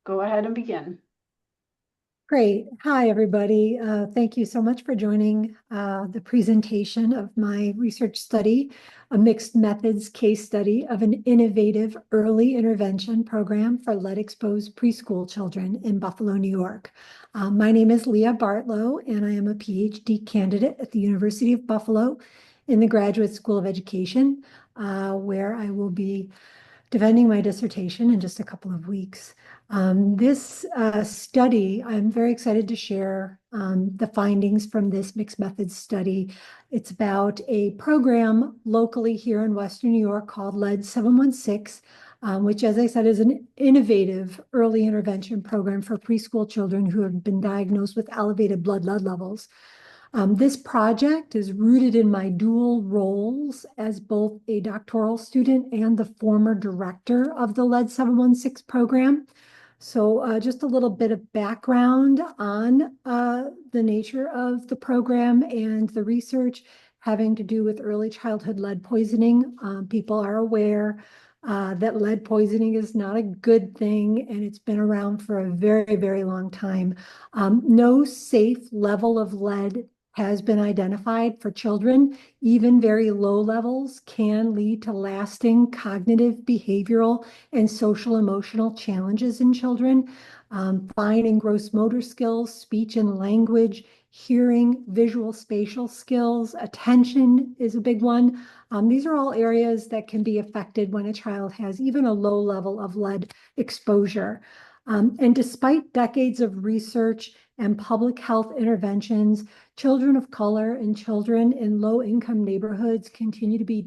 Go ahead and begin. Great. Hi, everybody. Thank you so much for joining the presentation of my research study, a mixed methods case study of an innovative early intervention program for lead-exposed preschool children in Buffalo, New York. My name is Leah Bartlow, and I am a PhD candidate at the University of Buffalo in the Graduate School of Education, where I will be defending my dissertation in just a couple of weeks. This study, I'm very excited to share the findings from this mixed methods study. It's about a program locally here in Western New York called LEAD 716, which, as I said, is an innovative early intervention program for preschool children who have been diagnosed with elevated blood lead levels. This project is rooted in my dual roles as both a doctoral student and the former director of the LEAD 716 program. So just a little bit of background on the nature of the program and the research having to do with early childhood lead poisoning. People are aware that lead poisoning is not a good thing, and it's been around for a very, very long time. No safe level of lead has been identified for children. Even very low levels can lead to lasting cognitive, behavioral, and social emotional challenges in children. Fine and gross motor skills, speech and language, hearing, visual, spatial skills, attention is a big one. These are all areas that can be affected when a child has even a low level of lead exposure. And despite decades of research and public health interventions, children of color and children in low-income neighborhoods continue to be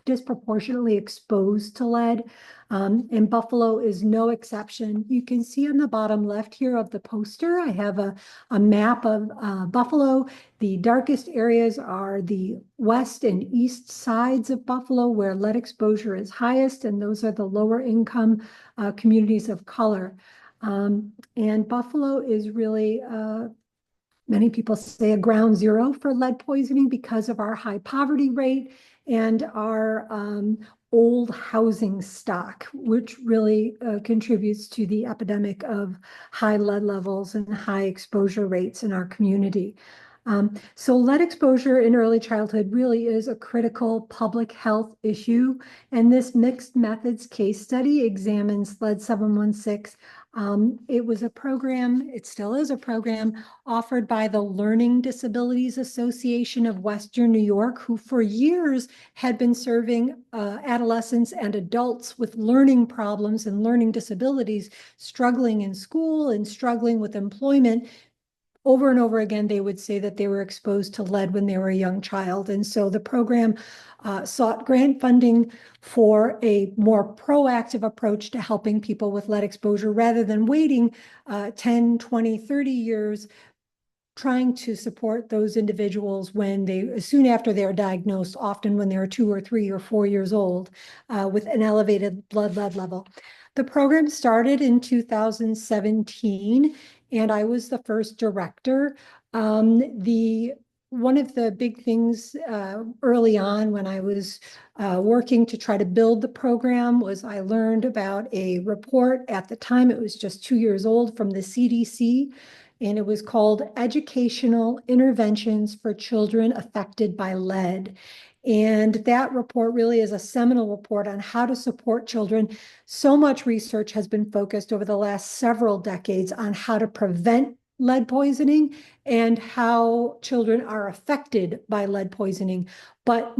disproportionately exposed to lead, and Buffalo is no exception. You can see on the bottom left here of the poster, I have a map of Buffalo. The darkest areas are the west and east sides of Buffalo, where lead exposure is highest, and those are the lower income communities of color. And Buffalo is really, many people say, a ground zero for lead poisoning because of our high poverty rate and our old housing stock, which really contributes to the epidemic of high lead levels and high exposure rates in our community. So lead exposure in early childhood really is a critical public health issue. And this mixed methods case study examines LEAD 716. It was a program, it still is a program, offered by the Learning Disabilities Association of Western New York, who for years had been serving adolescents and adults with learning problems and learning disabilities, struggling in school and struggling with employment. Over and over again, they would say that they were exposed to lead when they were a young child. And so the program sought grant funding for a more proactive approach to helping people with lead exposure rather than waiting 10, 20, 30 years trying to support those individuals when soon after they're diagnosed, often when they're 2 or 3 or 4 years old, with an elevated blood lead level. The program started in 2017, and I was the first director. One of the big things early on when I was working to try to build the program was I learned about a report. At the time, it was just 2 years old, from the CDC, and it was called Educational Interventions for Children Affected by Lead. And that report really is a seminal report on how to support children. So much research has been focused over the last several decades on how to prevent lead poisoning and how children are affected by lead poisoning, but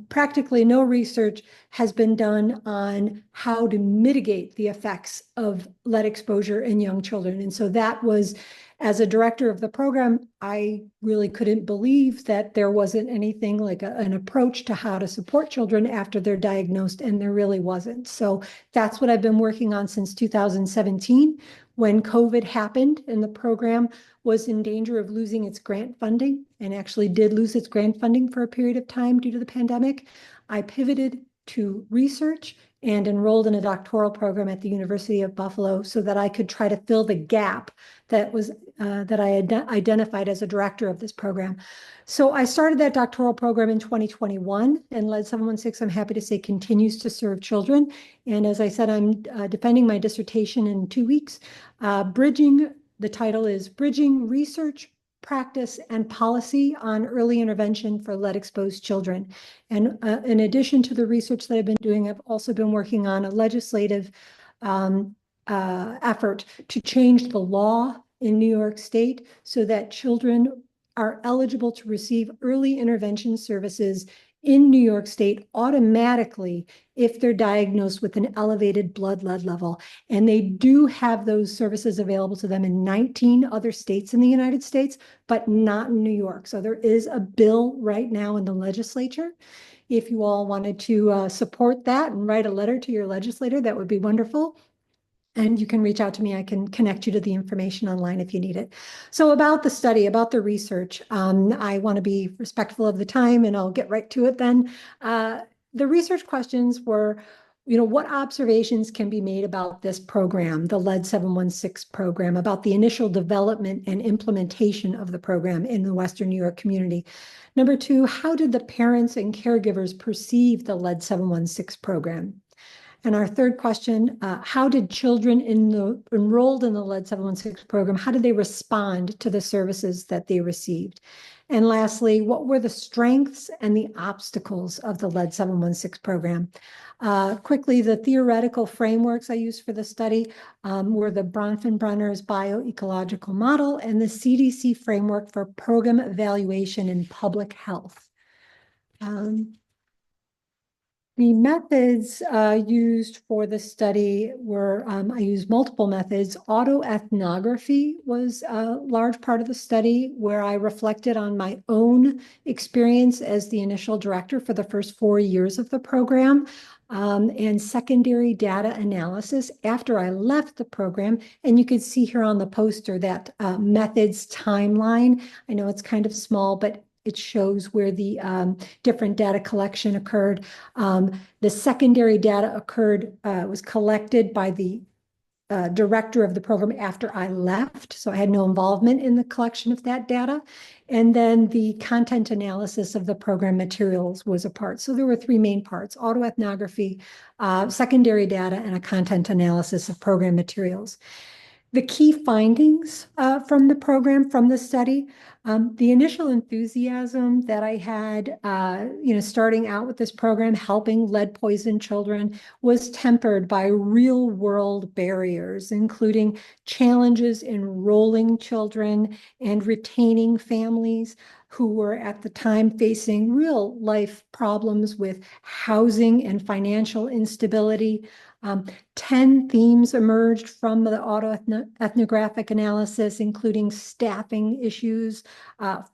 practically no research has been done on how to mitigate the effects of lead exposure in young children. And so that was, as a director of the program, I really couldn't believe that there wasn't anything like an approach to how to support children after they're diagnosed, and there really wasn't. So that's what I've been working on since 2017, when COVID happened and the program was in danger of losing its grant funding, and actually did lose its grant funding for a period of time due to the pandemic. I pivoted to research and enrolled in a doctoral program at the University of Buffalo so that I could try to fill the gap that was that I had identified as a director of this program. So I started that doctoral program in 2021, and LED 716, I'm happy to say, continues to serve children. And as I said, I'm defending my dissertation in 2 weeks. The title is Bridging Research, Practice, and Policy on Early Intervention for Lead-Exposed Children. And in addition to the research that I've been doing, I've also been working on a legislative effort to change the law in New York State so that children are eligible to receive early intervention services in New York State automatically if they're diagnosed with an elevated blood lead level. And they do have those services available to them in 19 other states in the United States, but not in New York. So there is a bill right now in the legislature. If you all wanted to support that and write a letter to your legislator, that would be wonderful. And you can reach out to me. I can connect you to the information online if you need it. So about the study, about the research, I want to be respectful of the time and I'll get right to it then. The research questions were, what observations can be made about this program, the LED 716 program, about the initial development and implementation of the program in the Western New York community? Number two, how did the parents and caregivers perceive the LED 716 program? And our third question, how did children enrolled in the LED 716 program, how did they respond to the services that they received? And lastly, what were the strengths and the obstacles of the LED 716 program? Quickly, the theoretical frameworks I used for the study were the Bronfenbrenner's bioecological model and the CDC framework for program evaluation in public health. The methods used for the study were, I used multiple methods. Autoethnography was a large part of the study where I reflected on my own experience as the initial director for the first 4 years of the program. And secondary data analysis after I left the program. And you can see here on the poster that methods timeline. I know it's kind of small, but it shows where the different data collection occurred. The secondary data was collected by the director of the program after I left, so I had no involvement in the collection of that data. And then the content analysis of the program materials was a part. So there were 3 main parts: autoethnography, secondary data, and a content analysis of program materials. The key findings from the program, from the study, the initial enthusiasm that I had, starting out with this program, helping lead-poisoned children, was tempered by real-world barriers, including challenges enrolling children and retaining families who were at the time facing real-life problems with housing and financial instability. 10 themes emerged from the autoethnographic analysis, including staffing issues,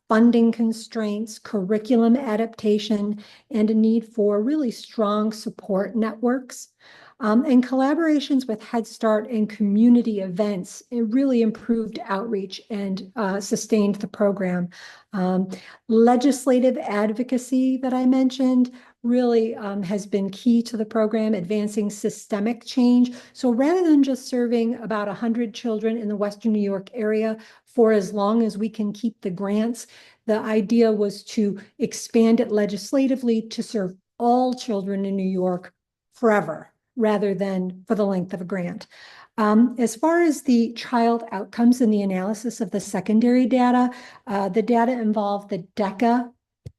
funding constraints, curriculum adaptation, and a need for really strong support networks. And collaborations with Head Start and community events, it really improved outreach and sustained the program. Legislative advocacy that I mentioned really has been key to the program, advancing systemic change. So rather than just serving about 100 children in the Western New York area for as long as we can keep the grants, the idea was to expand it legislatively to serve all children in New York forever, rather than for the length of a grant. As far as the child outcomes in the analysis of the secondary data, the data involved the DECA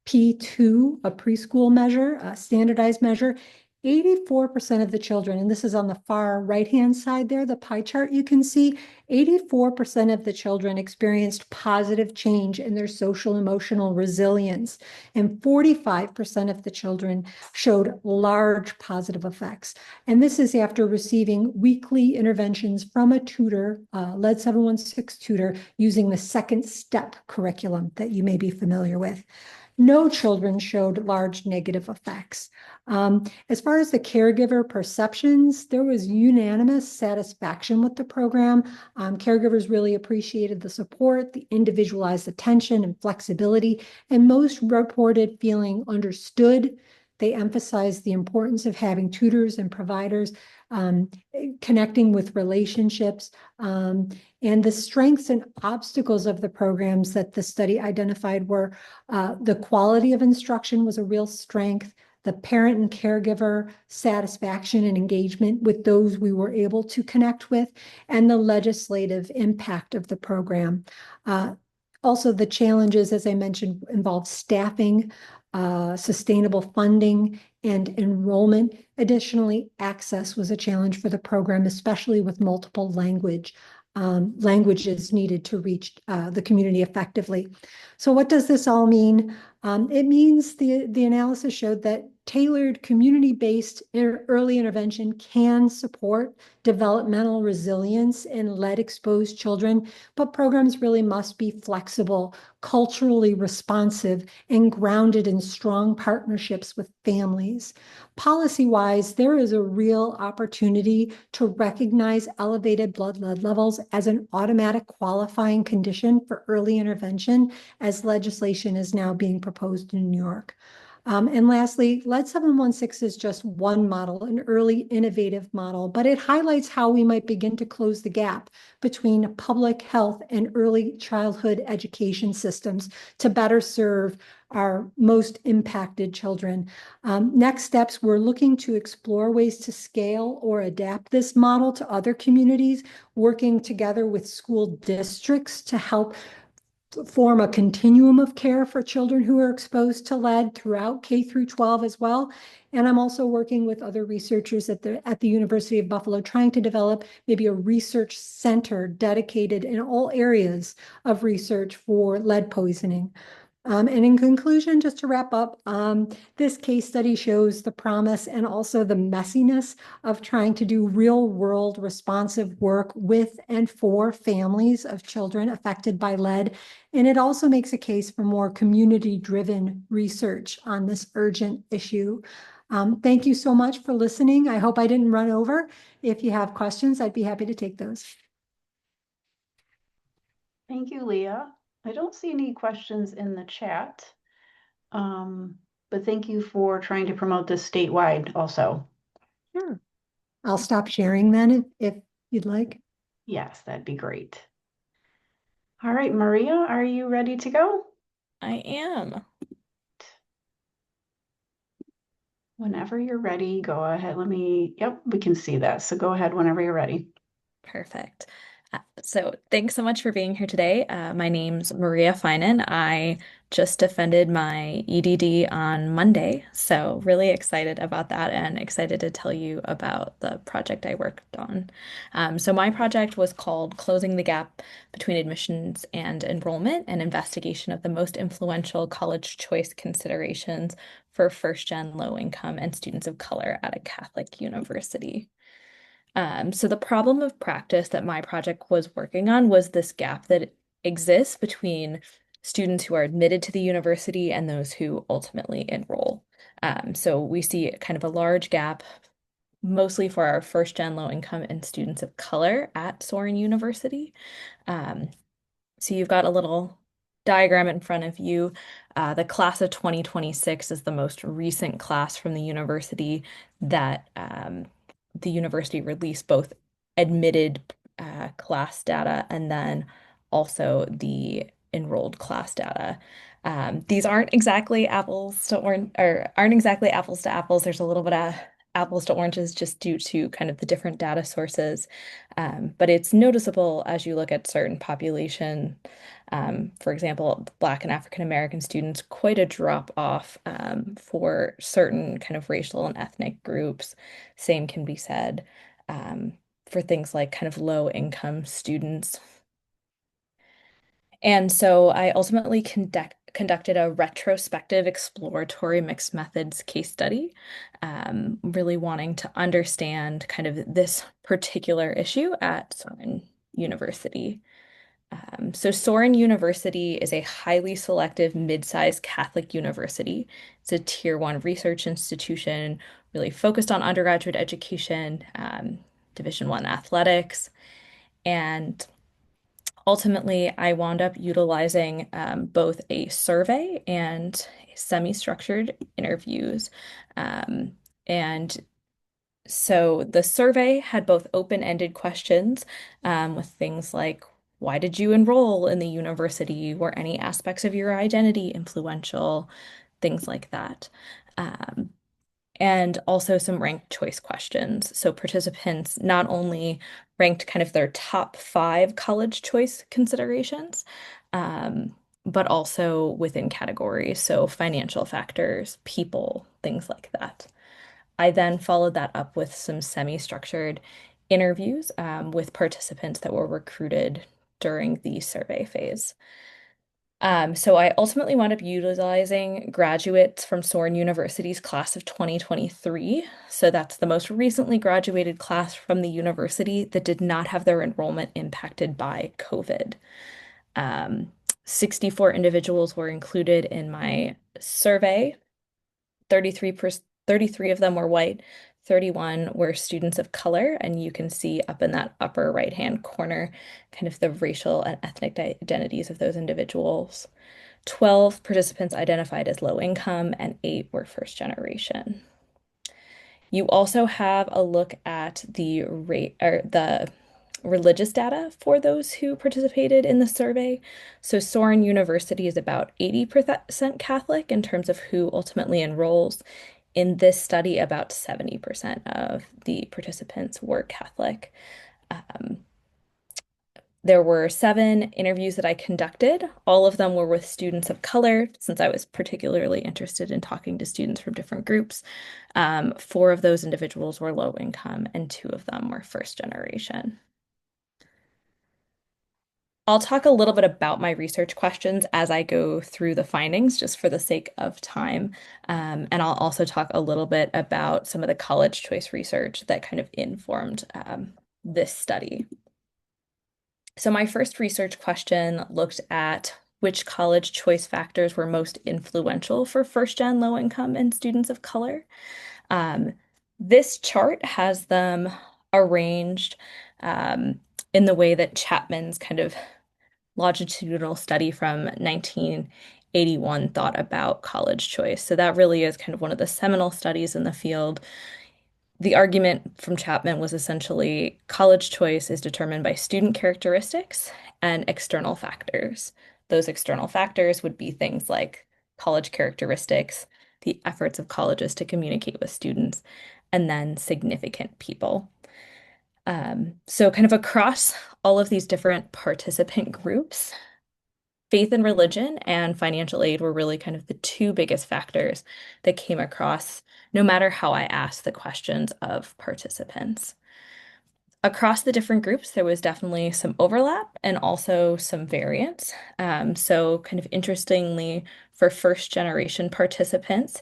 P2, a preschool measure, a standardized measure. 84% of the children, and this is on the far right-hand side there, the pie chart you can see, 84% of the children experienced positive change in their social emotional resilience, and 45% of the children showed large positive effects. And this is after receiving weekly interventions from a tutor, LED 716 tutor, using the second step curriculum that you may be familiar with. No children showed large negative effects. As far as the caregiver perceptions, there was unanimous satisfaction with the program. Caregivers really appreciated the support, the individualized attention and flexibility, and most reported feeling understood, They emphasized the importance of having tutors and providers, connecting with relationships, and the strengths and obstacles of the programs that the study identified were the quality of instruction was a real strength, the parent and caregiver satisfaction and engagement with those we were able to connect with, and the legislative impact of the program. Also, the challenges, as I mentioned, involve staffing, sustainable funding, and enrollment. Additionally, access was a challenge for the program, especially with multiple languages needed to reach the community effectively. So what does this all mean? It means the analysis showed that tailored community-based early intervention can support developmental resilience in lead-exposed children, but programs really must be flexible, culturally responsive, and grounded in strong partnerships with families. Policy-wise, there is a real opportunity to recognize elevated blood lead levels as an automatic qualifying condition for early intervention, as legislation is now being proposed in New York. And lastly, Lead 716 is just one model, an early innovative model, but it highlights how we might begin to close the gap between public health and early childhood education systems to better serve our most impacted children. Next steps, we're looking to explore ways to scale or adapt this model to other communities, working together with school districts to help form a continuum of care for children who are exposed to lead throughout K through 12 as well. And I'm also working with other researchers at the University of Buffalo, trying to develop maybe a research center dedicated in all areas of research for lead poisoning. And in conclusion, just to wrap up, this case study shows the promise and also the messiness of trying to do real world responsive work with and for families of children affected by lead. And it also makes a case for more community-driven research on this urgent issue. Thank you so much for listening. I hope I didn't run over. If you have questions, I'd be happy to take those. Thank you, Leah. I don't see any questions in the chat, but thank you for trying to promote this statewide also. Sure. I'll stop sharing then if you'd like. Yes, that'd be great. All right, Maria, are you ready to go? I am. Whenever you're ready, go ahead. Yep, we can see that. So go ahead whenever you're ready. Perfect. So thanks so much for being here today. My name's Maria Finan. I just defended my EDD on Monday, so really excited about that and excited to tell you about the project I worked on. So my project was called Closing the Gap Between Admissions and Enrollment, an investigation of the most influential college choice considerations for first-gen low-income and students of color at a Catholic university. So the problem of practice that my project was working on was this gap that exists between students who are admitted to the university and those who ultimately enroll. So we see kind of a large gap, mostly for our first-gen low-income and students of color at Sorin University. So you've got a little diagram in front of you. The class of 2026 is the most recent class from the university that the university released both admitted class data and then also the enrolled class data. These aren't exactly apples to orange, or aren't exactly apples to apples. There's a little bit of apples to oranges just due to kind of the different data sources. But it's noticeable as you look at certain population, for example, Black and African American students, quite a drop off for certain kind of racial and ethnic groups. Same can be said for things like kind of low income students. And so I ultimately conducted a retrospective exploratory mixed methods case study, really wanting to understand kind of this particular issue at Sorin University. So Sorin University is a highly selective mid-sized Catholic university. It's a tier one research institution, really focused on undergraduate education, Division I athletics, and ultimately, I wound up utilizing both a survey and semi-structured interviews. Um, and so the survey had both open-ended questions with things like, why did you enroll in the university? Were any aspects of your identity influential? Things like that. Um, and also some ranked choice questions. So participants not only ranked kind of their top 5 college choice considerations, um, but also within categories. So financial factors, people, things like that. I then followed that up with some semi-structured interviews with participants that were recruited during the survey phase. So I ultimately wound up utilizing graduates from Soren University's class of 2023. So that's the most recently graduated class from the university that did not have their enrollment impacted by COVID. Um, 64 individuals were included in my survey. 33 of them were white, 31 were students of color, and you can see up in that upper right-hand corner kind of the racial and ethnic identities of those individuals. 12 participants identified as low income and 8 were first generation. You also have a look at the rate or the religious data for those who participated in the survey. So Soren University is about 80% Catholic in terms of who ultimately enrolls. In this study, about 70% of the participants were Catholic. Um, there were 7 interviews that I conducted. All of them were with students of color, since I was particularly interested in talking to students from different groups. 4 of those individuals were low income, and 2 of them were first generation. I'll talk a little bit about my research questions as I go through the findings, just for the sake of time. And I'll also talk a little bit about some of the college choice research that kind of informed this study. So my first research question looked at which college choice factors were most influential for first-gen low income and students of color. Um, this chart has them arranged in the way that Chapman's kind of longitudinal study from 1981 thought about college choice. So that really is kind of one of the seminal studies in the field. The argument from Chapman was essentially college choice is determined by student characteristics and external factors. Those external factors would be things like college characteristics, the efforts of colleges to communicate with students, and then significant people. So kind of across all of these different participant groups, faith and religion and financial aid were really kind of the 2 biggest factors that came across no matter how I asked the questions of participants. Across the different groups, there was definitely some overlap and also some variance. So kind of interestingly, for first generation participants,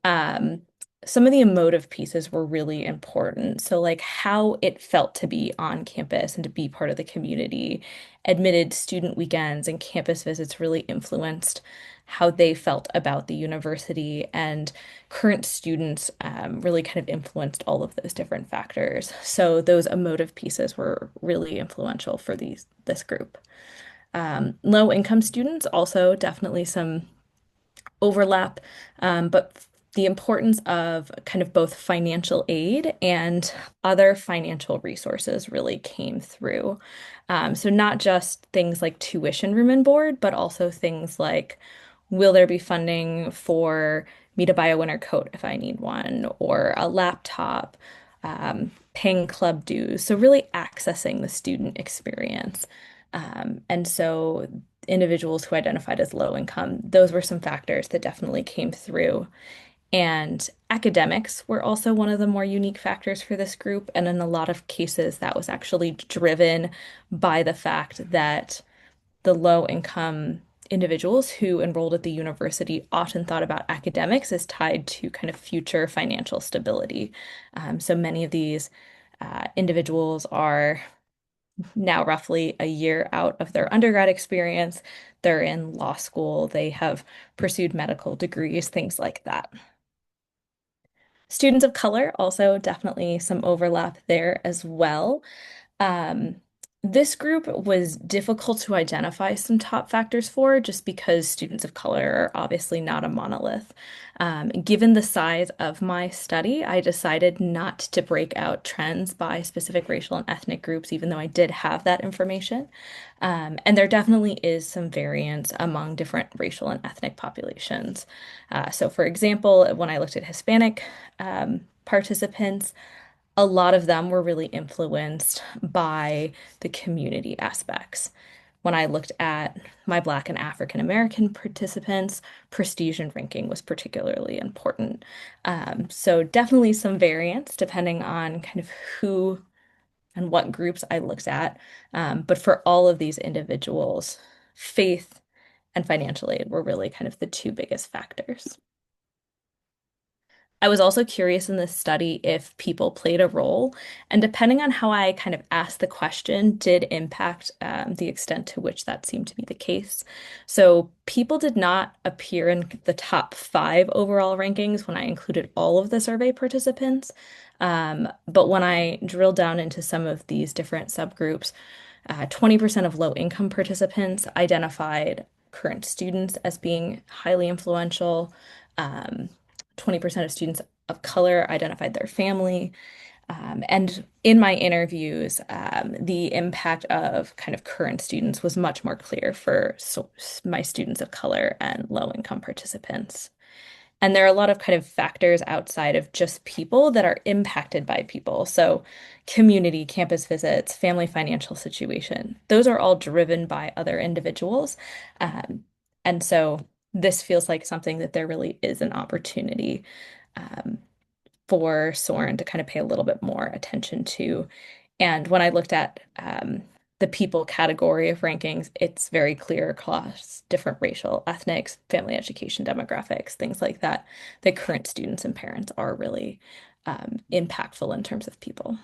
um, some of the emotive pieces were really important. So, like how it felt to be on campus and to be part of the community. Admitted student weekends and campus visits really influenced how they felt about the university, and current students really kind of influenced all of those different factors. So, those emotive pieces were really influential for this group. Low income students also definitely some overlap, but the importance of kind of both financial aid and other financial resources really came through. So not just things like tuition, room and board, but also things like, will there be funding for me to buy a winter coat if I need one, or a laptop, paying club dues. So really accessing the student experience. And so individuals who identified as low income, those were some factors that definitely came through. And academics were also one of the more unique factors for this group. And in a lot of cases, that was actually driven by the fact that the low income individuals who enrolled at the university often thought about academics as tied to kind of future financial stability. So many of these individuals are now roughly a year out of their undergrad experience. They're in law school, they have pursued medical degrees, things like that. Students of color, also definitely some overlap there as well. Um, This group was difficult to identify some top factors for just because students of color are obviously not a monolith. Given the size of my study, I decided not to break out trends by specific racial and ethnic groups, even though I did have that information. And there definitely is some variance among different racial and ethnic populations. So, for example, when I looked at Hispanic participants, a lot of them were really influenced by the community aspects. When I looked at my Black and African American participants, prestige and ranking was particularly important. So definitely some variance depending on kind of who and what groups I looked at. But for all of these individuals, faith and financial aid were really kind of the two biggest factors. I was also curious in this study if people played a role, and depending on how I kind of asked the question, did impact the extent to which that seemed to be the case. So people did not appear in the top 5 overall rankings when I included all of the survey participants. But when I drilled down into some of these different subgroups, 20% of low-income participants identified current students as being highly influential. Um, 20% of students of color identified their family. And in my interviews, the impact of kind of current students was much more clear for my students of color and low income participants. And there are a lot of kind of factors outside of just people that are impacted by people. So, community, campus visits, family financial situation, those are all driven by other individuals. Um, and so, this feels like something that there really is an opportunity um, for Soren to kind of pay a little bit more attention to. And when I looked at the people category of rankings, it's very clear across different racial, ethnic, family education demographics, things like that, that current students and parents are really impactful in terms of people.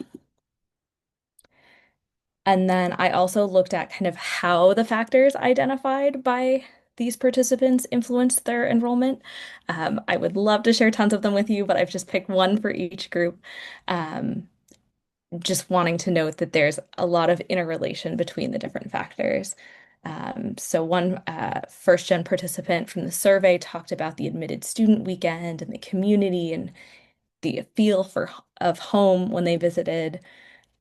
And then I also looked at kind of how the factors identified by these participants influenced their enrollment. I would love to share tons of them with you, but I've just picked one for each group. Um, just wanting to note that there's a lot of interrelation between the different factors. So one first gen participant from the survey talked about the admitted student weekend and the community and the feel of home when they visited.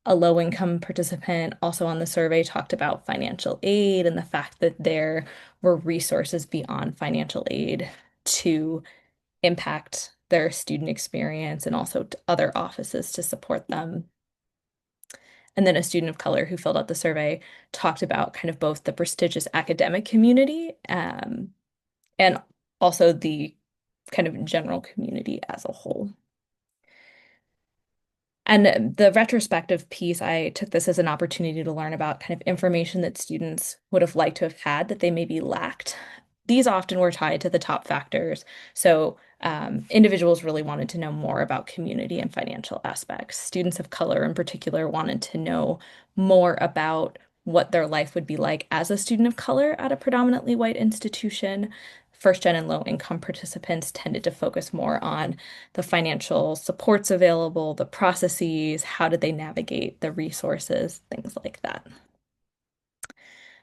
A low income participant also on the survey talked about financial aid and the fact that there were resources beyond financial aid to impact their student experience and also other offices to support them. And then a student of color who filled out the survey talked about kind of both the prestigious academic community and also the kind of general community as a whole. And the retrospective piece, I took this as an opportunity to learn about kind of information that students would have liked to have had that they maybe lacked. These often were tied to the top factors. So individuals really wanted to know more about community and financial aspects. Students of color in particular wanted to know more about what their life would be like as a student of color at a predominantly white institution. First gen and low income participants tended to focus more on the financial supports available, the processes, how did they navigate the resources, things like that.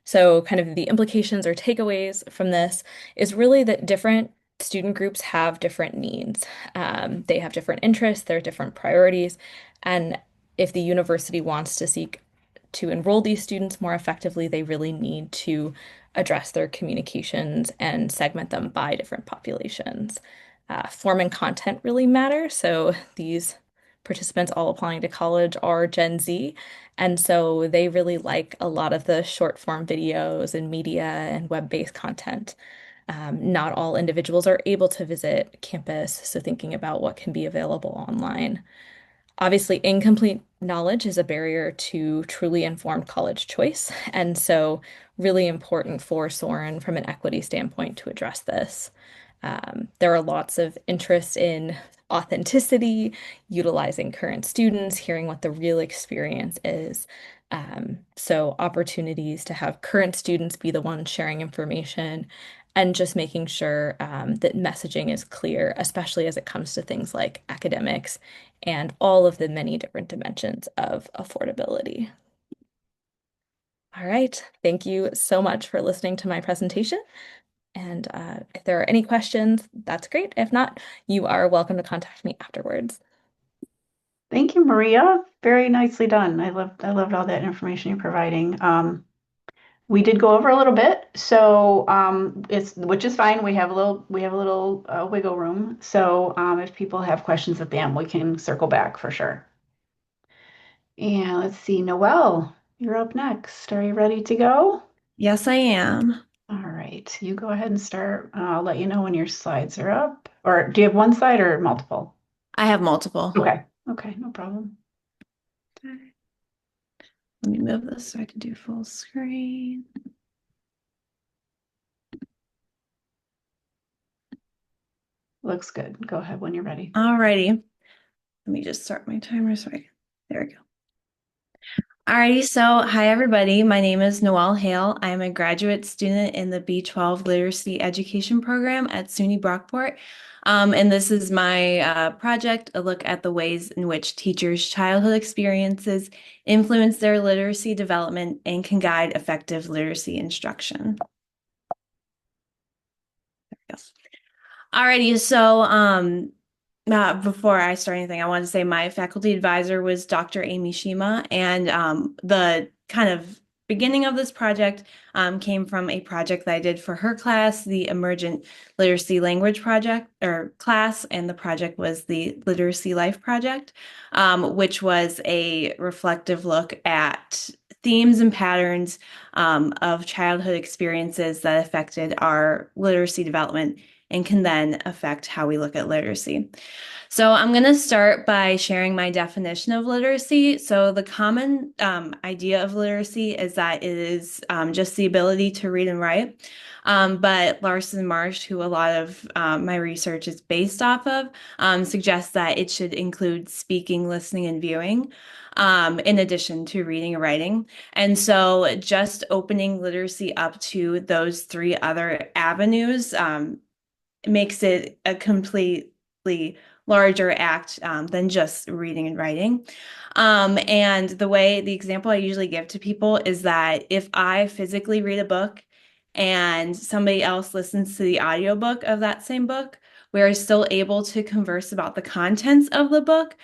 So, kind of the implications or takeaways from this is really that different student groups have different needs. They have different interests, there are different priorities. And if the university wants to seek to enroll these students more effectively, they really need to address their communications and segment them by different populations. Form and content really matter. So, these participants all applying to college are Gen Z. And so they really like a lot of the short form videos and media and web-based content. Not all individuals are able to visit campus, so thinking about what can be available online. Obviously, incomplete knowledge is a barrier to truly informed college choice, and so really important for Soren from an equity standpoint to address this. There are lots of interest in authenticity, utilizing current students, hearing what the real experience is. So opportunities to have current students be the ones sharing information and just making sure that messaging is clear, especially as it comes to things like academics and all of the many different dimensions of affordability. All right. Thank you so much for listening to my presentation. And if there are any questions, that's great. If not, you are welcome to contact me afterwards. Thank you, Maria. Very nicely done. I loved all that information you're providing. We did go over a little bit, so it's which is fine. We have a little wiggle room. So if people have questions at the end, we can circle back for sure. And let's see, Noelle, you're up next. Are you ready to go? Yes, I am. All right, you go ahead and start. I'll let you know when your slides are up. Or do you have one slide or multiple? I have multiple. Okay, okay, no problem. Let me move this so I can do full screen. Looks good. Go ahead when you're ready. Alrighty. Let me just start my timer. Sorry. There we go. Alrighty, so hi everybody. My name is Noelle Hale. I am a graduate student in the B12 Literacy Education Program at SUNY Brockport. And this is my project, a look at the ways in which teachers' childhood experiences influence their literacy development and can guide effective literacy instruction. There we go. Alrighty, so before I start anything, I want to say my faculty advisor was Dr. Amy Shima, and the kind of beginning of this project came from a project that I did for her class, the Emergent Literacy Language Project or class, and the project was the Literacy Life Project, which was a reflective look at themes and patterns of childhood experiences that affected our literacy development and can then affect how we look at literacy. So I'm going to start by sharing my definition of literacy. So the common idea of literacy is that it is just the ability to read and write. But Larson Marsh, who a lot of my research is based off of, suggests that it should include speaking, listening, and viewing. In addition to reading and writing. And so just opening literacy up to those three other avenues makes it a completely larger act than just reading and writing. And the example I usually give to people is that if I physically read a book and somebody else listens to the audiobook of that same book, we are still able to converse about the contents of the book.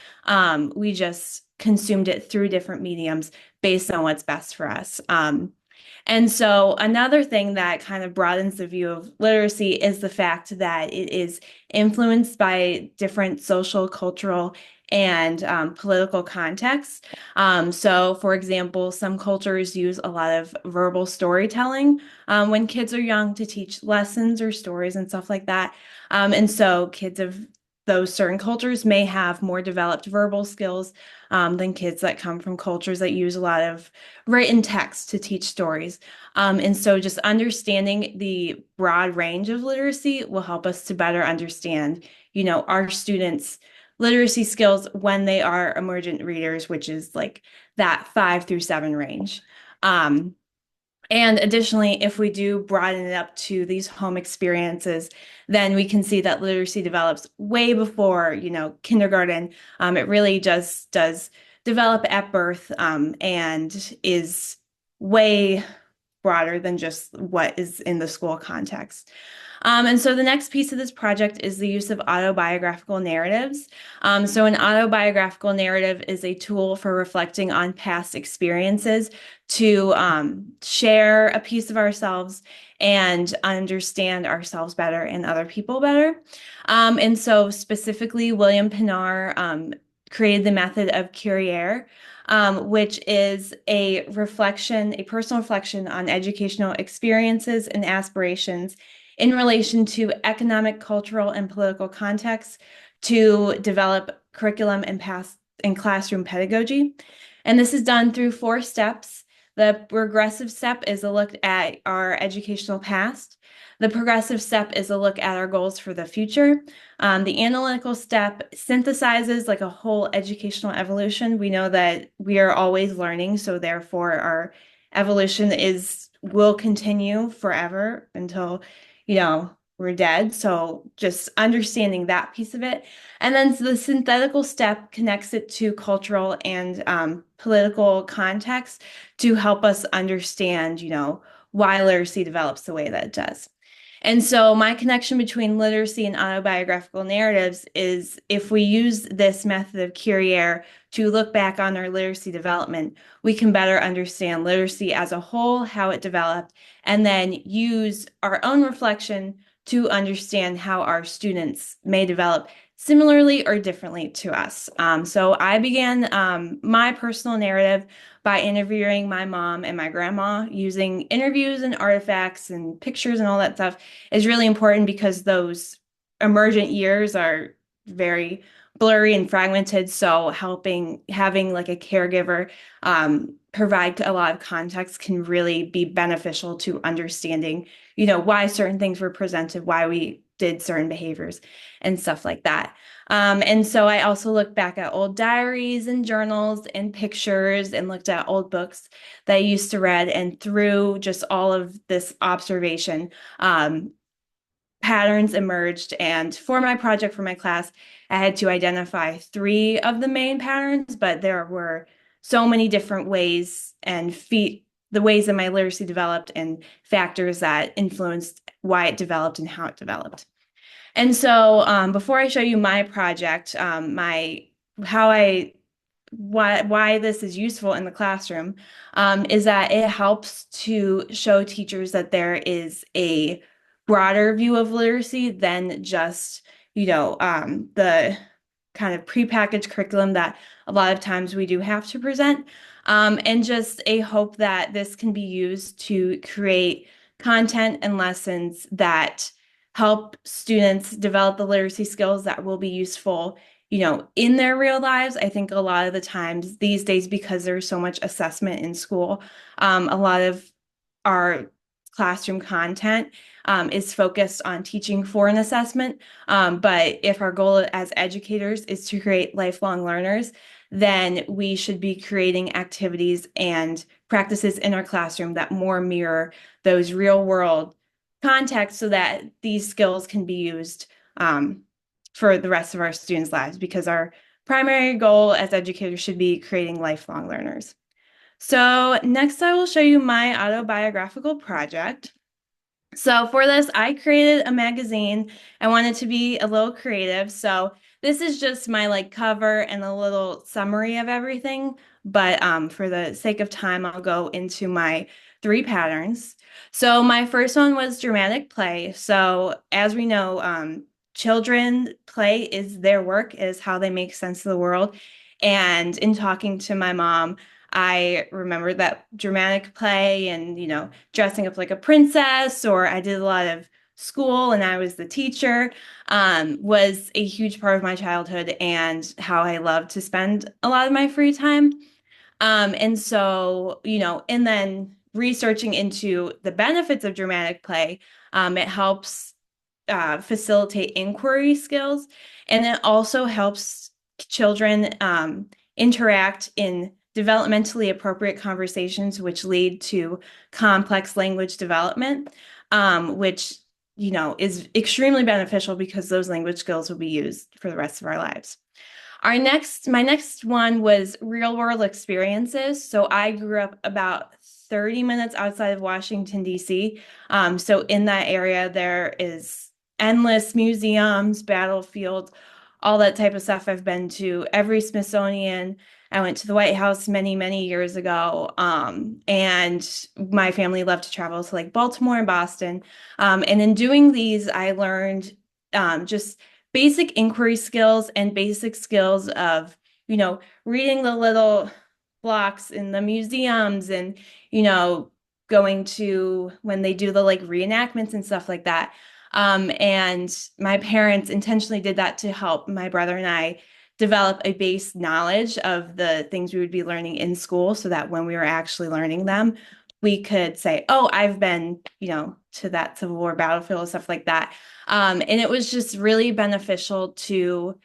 We just consumed it through different mediums based on what's best for us. And so another thing that kind of broadens the view of literacy is the fact that it is influenced by different social, cultural, and political contexts. So, for example, some cultures use a lot of verbal storytelling when kids are young to teach lessons or stories and stuff like that. And so kids of those certain cultures may have more developed verbal skills than kids that come from cultures that use a lot of written text to teach stories. And so just understanding the broad range of literacy will help us to better understand, our students' literacy skills when they are emergent readers, which is like that 5 through 7 range. And additionally, if we do broaden it up to these home experiences, then we can see that literacy develops way before, kindergarten. It really just does develop at birth and is way broader than just what is in the school context. And so the next piece of this project is the use of autobiographical narratives. So an autobiographical narrative is a tool for reflecting on past experiences to share a piece of ourselves and understand ourselves better and other people better. And so specifically, William Pinar created the method of Courier, which is a personal reflection on educational experiences and aspirations in relation to economic, cultural, and political contexts to develop curriculum and classroom pedagogy. And this is done through 4 steps. The regressive step is a look at our educational past. The progressive step is a look at our goals for the future. The analytical step synthesizes like a whole educational evolution. We know that we are always learning, so therefore our evolution will continue forever until, were dead. So just understanding that piece of it. And then the synthetical step connects it to cultural and political context to help us understand, why literacy develops the way that it does. And so my connection between literacy and autobiographical narratives is if we use this method of Curie to look back on our literacy development, we can better understand literacy as a whole, how it developed, and then use our own reflection to understand how our students may develop similarly or differently to us. So I began my personal narrative by interviewing my mom and my grandma. Using interviews and artifacts and pictures and all that stuff is really important because those emergent years are very blurry and fragmented. So having like a caregiver provide a lot of context can really be beneficial to understanding, why certain things were presented, why we did certain behaviors and stuff like that. And so I also looked back at old diaries and journals and pictures and looked at old books that I used to read. And through just all of this observation, patterns emerged. And for my project for my class, I had to identify 3 of the main patterns, but there were so many different ways and the ways that my literacy developed and factors that influenced why it developed and how it developed. And so before I show you my project, why this is useful in the classroom is that it helps to show teachers that there is a broader view of literacy than just, the kind of prepackaged curriculum that a lot of times we do have to present, and just a hope that this can be used to create content and lessons that help students develop the literacy skills that will be useful, in their real lives. I think a lot of the times these days, because there's so much assessment in school, a lot of our classroom content is focused on teaching for an assessment. But if our goal as educators is to create lifelong learners, then we should be creating activities and practices in our classroom that more mirror those real world contexts so that these skills can be used for the rest of our students' lives, because our primary goal as educators should be creating lifelong learners. So next I will show you my autobiographical project. So for this, I created a magazine. I wanted to be a little creative. So this is just my cover and a little summary of everything. But for the sake of time, I'll go into my 3 patterns. So my first one was dramatic play. So as we know, children play is their work, is how they make sense of the world. And in talking to my mom, I remember that dramatic play and, dressing up like a princess, or I did a lot of school and I was the teacher, was a huge part of my childhood and how I loved to spend a lot of my free time. And so, and then researching into the benefits of dramatic play, it helps facilitate inquiry skills, and it also helps children interact in developmentally appropriate conversations, which lead to complex language development, which, is extremely beneficial because those language skills will be used for the rest of our lives. My next one was real world experiences. So I grew up about 30 minutes outside of Washington, D.C. So in that area, there is endless museums, battlefields, all that type of stuff. I've been to every Smithsonian. I went to the White House many, many years ago. And my family loved to travel to Baltimore and Boston. And in doing these, I learned just basic inquiry skills and basic skills of, reading the little blocks in the museums and, going to when they do the reenactments and stuff like that. And my parents intentionally did that to help my brother and I develop a base knowledge of the things we would be learning in school, so that when we were actually learning them, we could say, oh, I've been, to that Civil War battlefield and stuff like that. And it was just really beneficial to,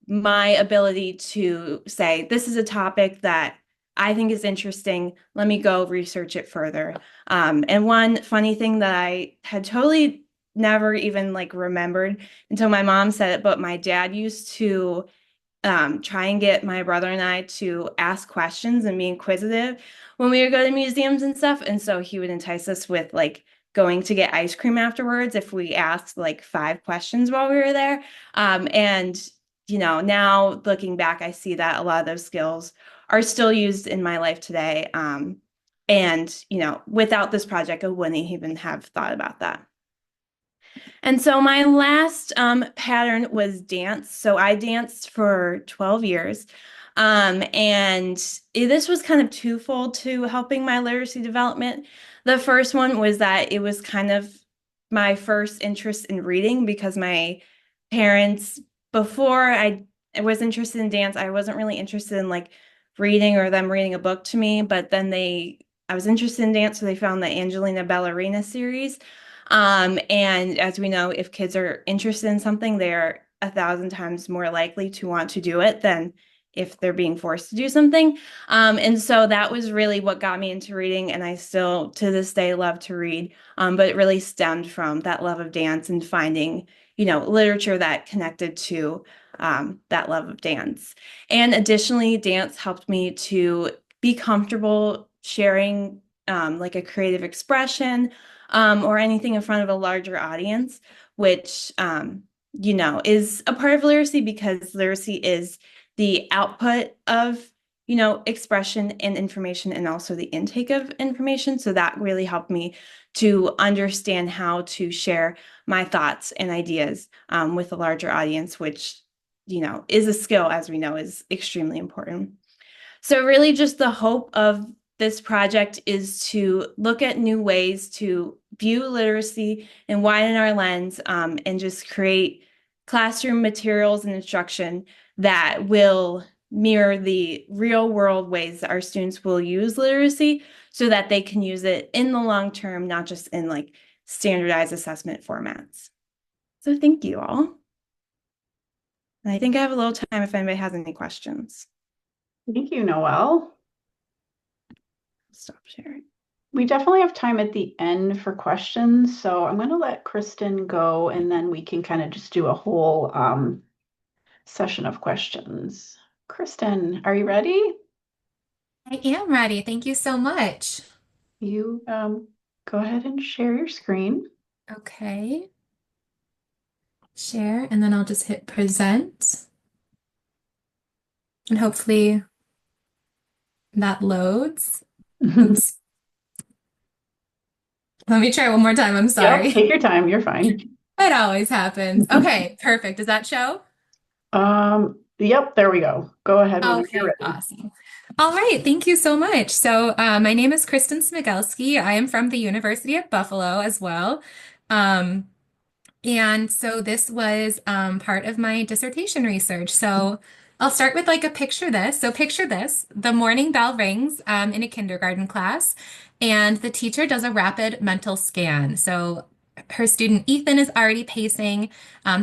my ability to say, this is a topic that I think is interesting. Let me go research it further. And one funny thing that I had totally never even like remembered until my mom said it, but my dad used to try and get my brother and I to ask questions and be inquisitive when we would go to museums and stuff. And so he would entice us with like going to get ice cream afterwards if we asked like 5 questions while we were there. And now looking back, I see that a lot of those skills are still used in my life today. And without this project, I wouldn't even have thought about that. And so my last pattern was dance. So I danced for 12 years. And this was kind of twofold to helping my literacy development. The first one was that it was kind of my first interest in reading because my parents, before I was interested in dance, I wasn't really interested in like reading or them reading a book to me. But then I was interested in dance, so they found the Angelina Ballerina series. And as we know, if kids are interested in something, they're 1,000 times more likely to want to do it than if they're being forced to do something. And so that was really what got me into reading. And I still, to this day, love to read. But it really stemmed from that love of dance and finding, literature that connected to that love of dance. And additionally, dance helped me to be comfortable sharing like a creative expression or anything in front of a larger audience, which, is a part of literacy because literacy is the output of, expression and information and also the intake of information. So that really helped me to understand how to share my thoughts and ideas with a larger audience, which, is a skill, as we know, is extremely important. So really just the hope of this project is to look at new ways to view literacy and widen our lens and just create classroom materials and instruction that will mirror the real world ways that our students will use literacy so that they can use it in the long term, not just in like standardized assessment formats. So thank you all. And I think I have a little time if anybody has any questions. Thank you, Noelle. Stop sharing. We definitely have time at the end for questions, so I'm going to let Kristen go, and then we can kind of just do a whole session of questions. Kristen, are you ready? I am ready. Thank you so much. You go ahead and share your screen. Okay. Share, and then I'll just hit present. And hopefully that loads. Oops. Let me try one more time. I'm Yep, sorry. take your time. You're fine. It always happens. Okay, perfect. Does that show? Yep, there we go. Go ahead whenever Okay, you're ready. awesome. All right, thank you so much. So, my name is Kristen Smigelski. I am from the University of Buffalo as well. And so this was part of my dissertation research. So I'll start with like a picture this. So picture this, the morning bell rings in a kindergarten class, and the teacher does a rapid mental scan. So her student Ethan is already pacing.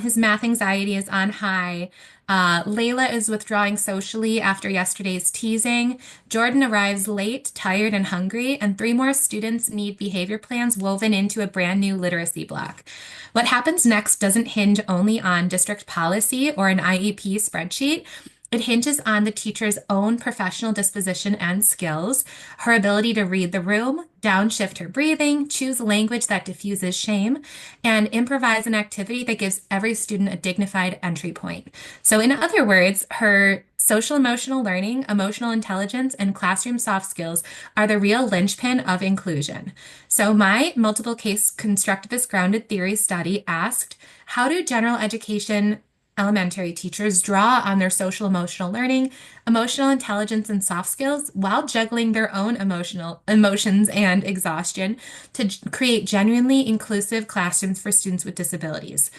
His math anxiety is on high. Layla is withdrawing socially after yesterday's teasing. Jordan arrives late, tired, and hungry, and 3 more students need behavior plans woven into a brand new literacy block. What happens next doesn't hinge only on district policy or an IEP spreadsheet. It hinges on the teacher's own professional disposition and skills, her ability to read the room, downshift her breathing, choose language that diffuses shame, and improvise an activity that gives every student a dignified entry point. So, in other words, her social emotional learning, emotional intelligence, and classroom soft skills are the real linchpin of inclusion. So, my multiple case constructivist grounded theory study asked, how do general education elementary teachers draw on their social emotional learning, emotional intelligence, and soft skills while juggling their own emotions and exhaustion to create genuinely inclusive classrooms for students with disabilities?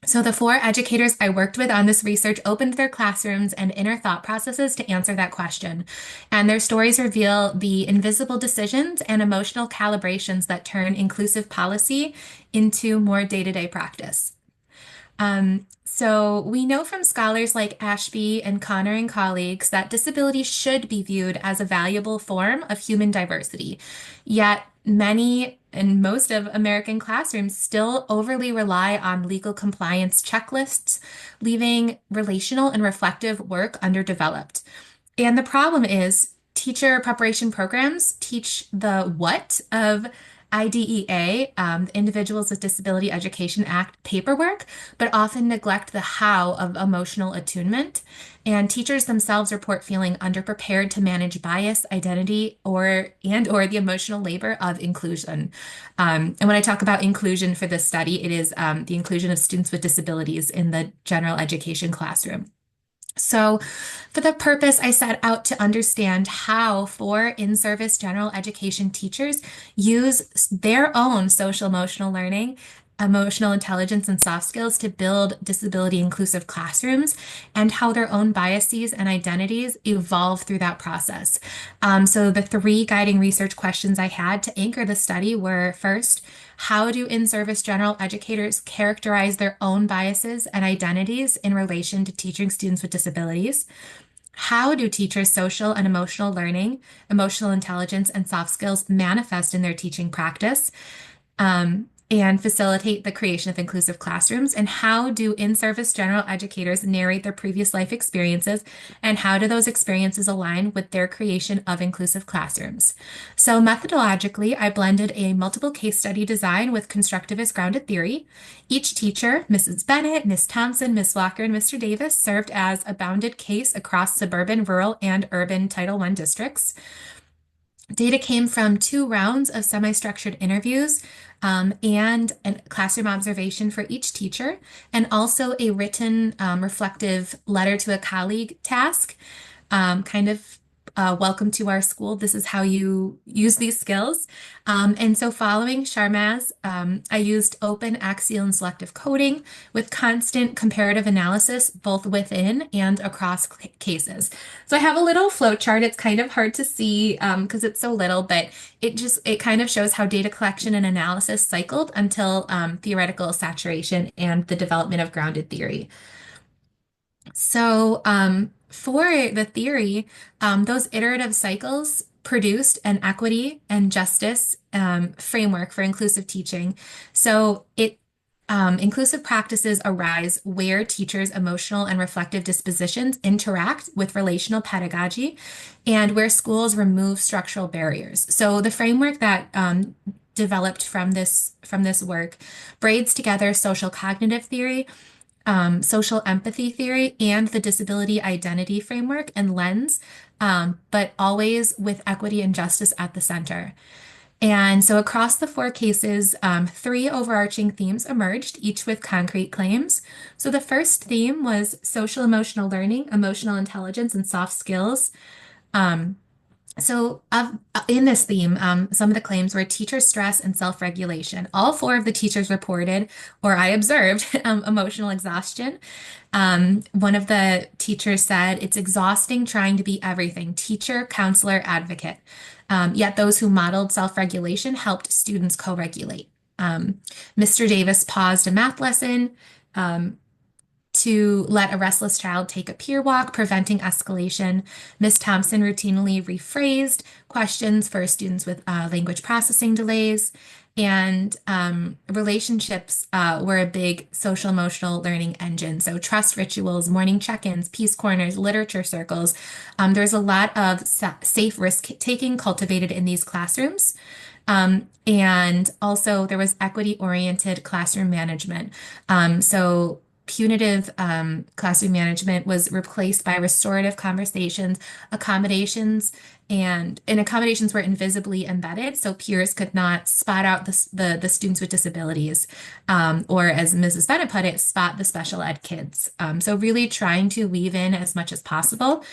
So the 4 educators I worked with on this research opened their classrooms and inner thought processes to answer that question. And their stories reveal the invisible decisions and emotional calibrations that turn inclusive policy into more day-to-day practice. So we know from scholars like Ashby and Connor and colleagues that disability should be viewed as a valuable form of human diversity. Yet many and most of American classrooms still overly rely on legal compliance checklists, leaving relational and reflective work underdeveloped. And the problem is teacher preparation programs teach the what of IDEA, the Individuals with Disability Education Act paperwork, but often neglect the how of emotional attunement. And teachers themselves report feeling underprepared to manage bias, identity, or the emotional labor of inclusion. And when I talk about inclusion for this study, it is the inclusion of students with disabilities in the general education classroom. So for the purpose, I set out to understand how for in-service general education teachers use their own social emotional learning, emotional intelligence, and soft skills to build disability inclusive classrooms, and how their own biases and identities evolve through that process. So the three guiding research questions I had to anchor the study were: first, how do in-service general educators characterize their own biases and identities in relation to teaching students with disabilities? How do teachers' social and emotional learning, emotional intelligence, and soft skills manifest in their teaching practice? And facilitate the creation of inclusive classrooms? And how do in-service general educators narrate their previous life experiences? And how do those experiences align with their creation of inclusive classrooms? So methodologically, I blended a multiple case study design with constructivist grounded theory. Each teacher, Mrs. Bennett, Ms. Thompson, Ms. Walker, and Mr. Davis, served as a bounded case across suburban, rural, and urban Title I districts. Data came from 2 rounds of semi-structured interviews and a classroom observation for each teacher, and also a written reflective letter to a colleague task, kind of welcome to our school. This is how you use these skills. And so following Sharmaz, I used open, axial, and selective coding with constant comparative analysis, both within and across cases. So I have a little flow chart. It's kind of hard to see because it's so little, but it kind of shows how data collection and analysis cycled until theoretical saturation and the development of grounded theory. So for the theory, those iterative cycles produced an equity and justice framework for inclusive teaching. So inclusive practices arise where teachers' emotional and reflective dispositions interact with relational pedagogy and where schools remove structural barriers. So the framework that developed from this work braids together social cognitive theory, social empathy theory, and the disability identity framework and lens, but always with equity and justice at the center. And so across the 4 cases, 3 overarching themes emerged, each with concrete claims. So the first theme was social emotional learning, emotional intelligence, and soft skills. In this theme, some of the claims were teacher stress and self-regulation. All 4 of the teachers reported, or I observed, emotional exhaustion. One of the teachers said, "It's exhausting trying to be everything, teacher, counselor, advocate." Yet those who modeled self-regulation helped students co-regulate. Mr. Davis paused a math lesson to let a restless child take a pier walk, preventing escalation. Ms. Thompson routinely rephrased questions for students with language processing delays. And relationships were a big social emotional learning engine. So trust rituals, morning check-ins, peace corners, literature circles. There's a lot of safe risk-taking cultivated in these classrooms. And also there was equity-oriented classroom management. So punitive classroom management was replaced by restorative conversations, accommodations, and accommodations were invisibly embedded, so peers could not spot out the students with disabilities, or as Mrs. Bennett put it, spot the special ed kids. So really trying to weave in as much as possible.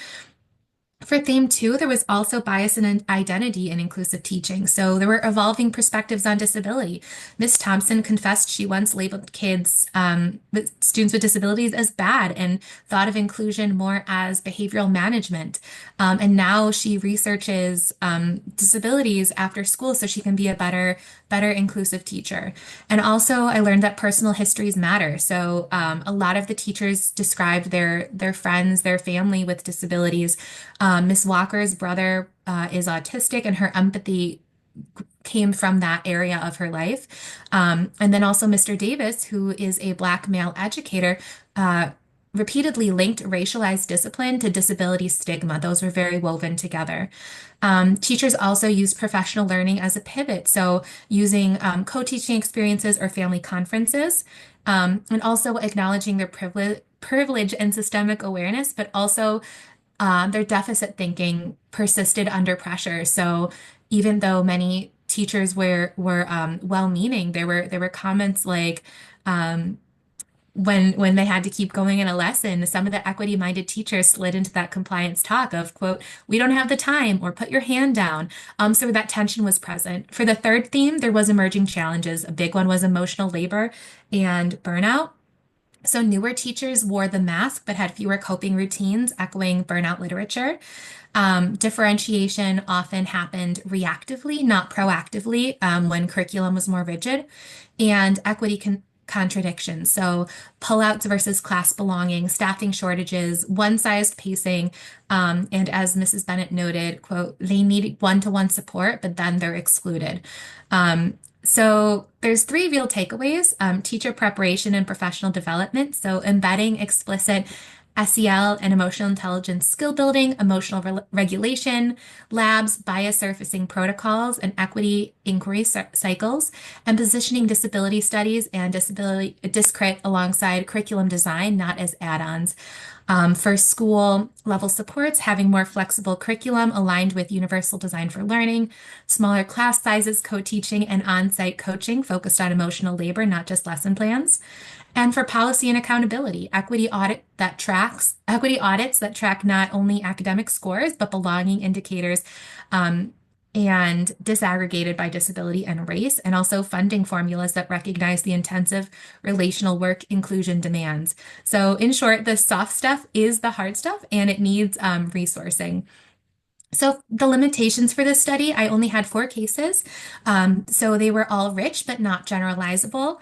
For theme 2, there was also bias and identity in inclusive teaching. So there were evolving perspectives on disability. Ms. Thompson confessed she once labeled students with disabilities as bad and thought of inclusion more as behavioral management. And now she researches disabilities after school so she can be a better inclusive teacher. And also I learned that personal histories matter. So a lot of the teachers described their friends, their family with disabilities. Miss Walker's brother is autistic, and her empathy came from that area of her life. And then also Mr. Davis, who is a Black male educator, repeatedly linked racialized discipline to disability stigma. Those were very woven together. Teachers also use professional learning as a pivot, so using co-teaching experiences or family conferences, and also acknowledging their privilege and systemic awareness, but also their deficit thinking persisted under pressure. So even though many teachers were well-meaning, there were comments like when they had to keep going in a lesson, some of the equity-minded teachers slid into that compliance talk of, quote, "We don't have the time," or "Put your hand down." So that tension was present. For the third theme, there was emerging challenges. A big one was emotional labor and burnout. So newer teachers wore the mask but had fewer coping routines, echoing burnout literature. Differentiation often happened reactively, not proactively, when curriculum was more rigid, and equity contradictions. So pullouts versus class belonging, staffing shortages, one-sized pacing, and as Mrs. Bennett noted, quote, "They need one-to-one support, but then they're excluded." So there's three real takeaways: teacher preparation and professional development. So embedding explicit SEL and emotional intelligence skill building, emotional regulation, labs, bias surfacing protocols, and equity inquiry cycles, and positioning disability studies and disability discrit alongside curriculum design, not as add-ons. For school level supports, having more flexible curriculum aligned with universal design for learning, smaller class sizes, co-teaching, and on-site coaching focused on emotional labor, not just lesson plans. And for policy and accountability, equity audits that track not only academic scores, but belonging indicators, and disaggregated by disability and race, and also funding formulas that recognize the intensive relational work inclusion demands. So in short, the soft stuff is the hard stuff, and it needs resourcing. So the limitations for this study, I only had 4 cases. So they were all rich, but not generalizable.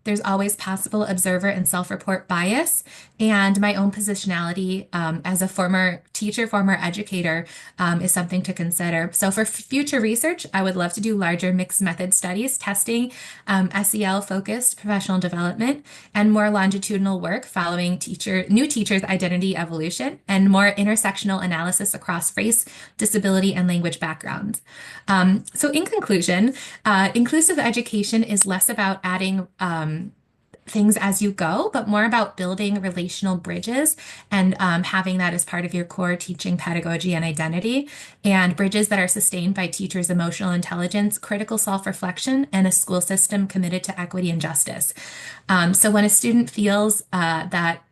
There's always possible observer and self-report bias, and my own positionality as a former teacher, former educator is something to consider. So for future research, I would love to do larger mixed method studies, testing SEL-focused professional development, and more longitudinal work following new teachers' identity evolution, and more intersectional analysis across race, disability, and language backgrounds. So in conclusion, inclusive education is less about adding things as you go, but more about building relational bridges and having that as part of your core teaching pedagogy and identity, and bridges that are sustained by teachers' emotional intelligence, critical self-reflection, and a school system committed to equity and justice. So when a student feels that,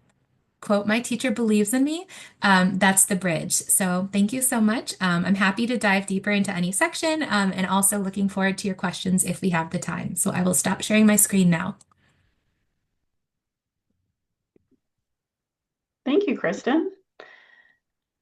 quote, "My teacher believes in me," that's the bridge. So thank you so much. I'm happy to dive deeper into any section, and also looking forward to your questions if we have the time. So I will stop sharing my screen now. Thank you, Kristen.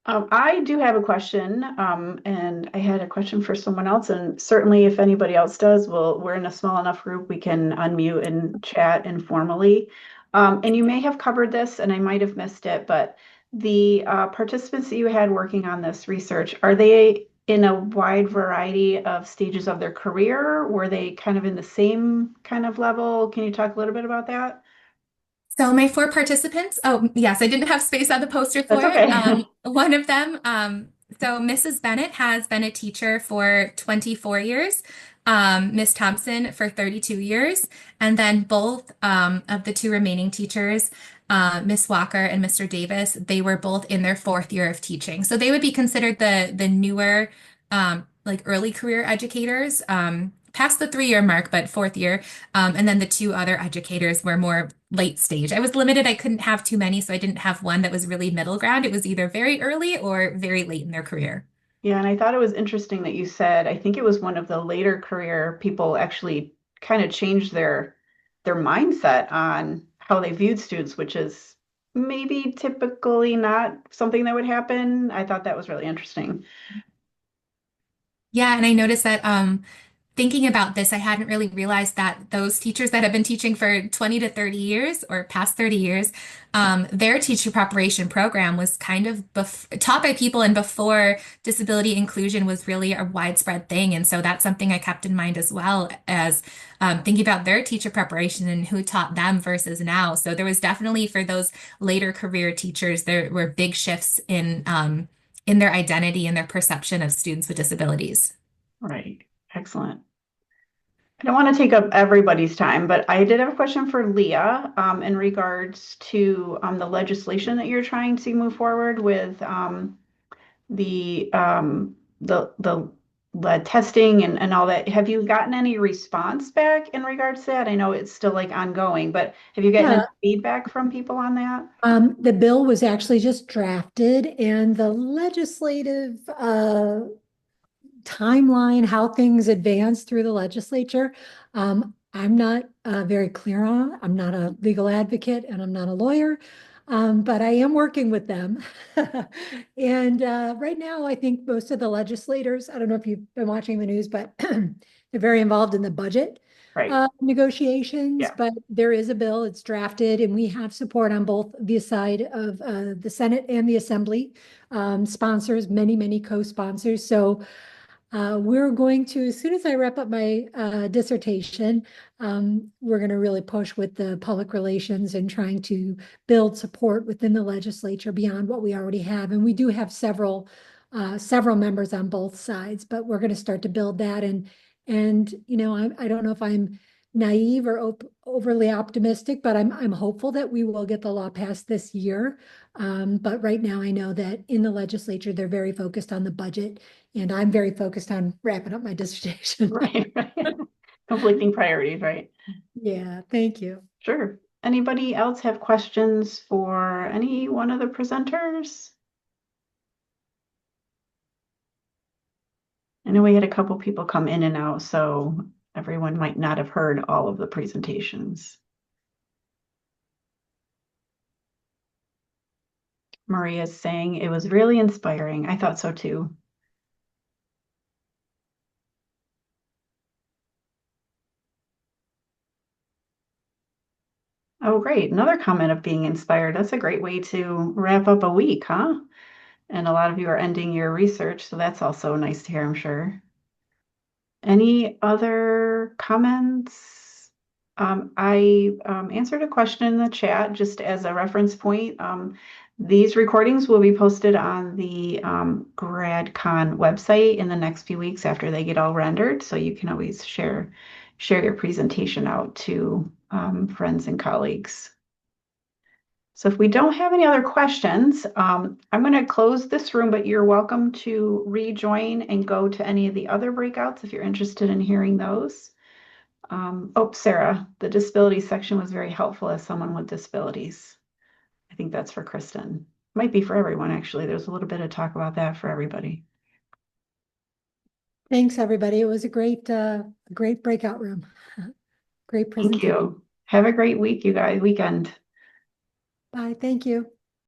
I do have a question, and I had a question for someone else, and certainly if anybody else does, we're in a small enough group, we can unmute and chat informally. And you may have covered this, and I might have missed it, but the participants that you had working on this research, are they in a wide variety of stages of their career? Were they kind of in the same kind of level? Can you talk a little bit about that? So my 4 participants, oh yes, I didn't have space on the poster for That's it. okay. One of them, so Mrs. Bennett has been a teacher for 24 years, Miss Thompson for 32 years, and then both of the 2 remaining teachers, Miss Walker and Mr. Davis, they were both in their 4th year of teaching. So they would be considered the newer, like early career educators, past the 3-year mark, but 4th year. And then the 2 other educators were more late stage. I was limited. I couldn't have too many, so I didn't have one that was really middle ground. It was either very early or very late in their career. Yeah, and I thought it was interesting that you said, I think it was one of the later career people actually kind of changed their mindset on how they viewed students, which is maybe typically not something that would happen. I thought that was really interesting. Yeah, and I noticed that thinking about this, I hadn't really realized that those teachers that have been teaching for 20 to 30 years or past 30 years, their teacher preparation program was kind of taught by people and before disability inclusion was really a widespread thing. And so that's something I kept in mind as well as thinking about their teacher preparation and who taught them versus now. So there was definitely for those later career teachers, there were big shifts in their identity and their perception of students with disabilities. Right. Excellent. I don't want to take up everybody's time, but I did have a question for Leah in regards to the legislation that you're trying to move forward with the lead testing and all that. Have you gotten any response back in regards to that? I know it's still like ongoing, but have you gotten any feedback from people on that? The bill was actually just drafted and the legislative timeline, how things advance through the legislature. I'm not very clear on. I'm not a legal advocate and I'm not a lawyer, but I am working with them. And right now, I think most of the legislators, I don't know if you've been watching the news, but they're very involved in the budget Right. negotiations. Yeah. But there is a bill, it's drafted, and we have support on both the side of the Senate and the Assembly, sponsors, many co-sponsors. So we're going to, as soon as I wrap up my dissertation, we're going to really push with the public relations and trying to build support within the legislature beyond what we already have. And we do have several members on both sides, but we're going to start to build that. And you know, I don't know if I'm naive or overly optimistic, but I'm hopeful that we will get the law passed this year. But right now, I know that in the legislature, they're very focused on the budget. And I'm very focused on wrapping up my dissertation. Right. Conflicting priorities, right? Yeah, thank you. Sure. Anybody else have questions for any one of the presenters? I know we had a couple people come in and out, so everyone might not have heard all of the presentations. Maria's saying it was really inspiring. I thought so too. Oh, great. Another comment of being inspired. That's a great way to wrap up a week, huh? And a lot of you are ending your research, so that's also nice to hear, I'm sure. Any other comments? I answered a question in the chat just as a reference point. These recordings will be posted on the GradCon website in the next few weeks after they get all rendered, so you can always share your presentation out to friends and colleagues. So if we don't have any other questions, I'm going to close this room, but you're welcome to rejoin and go to any of the other breakouts if you're interested in hearing those. Oh, Sarah, the disability section was very helpful as someone with disabilities. I think that's for Kristen. Might be for everyone, actually. There's a little bit of talk about that for everybody. Thanks, everybody. It was a great breakout room. Great Thank presentation. you. Have a great week, you guys, weekend. Bye. Thank you.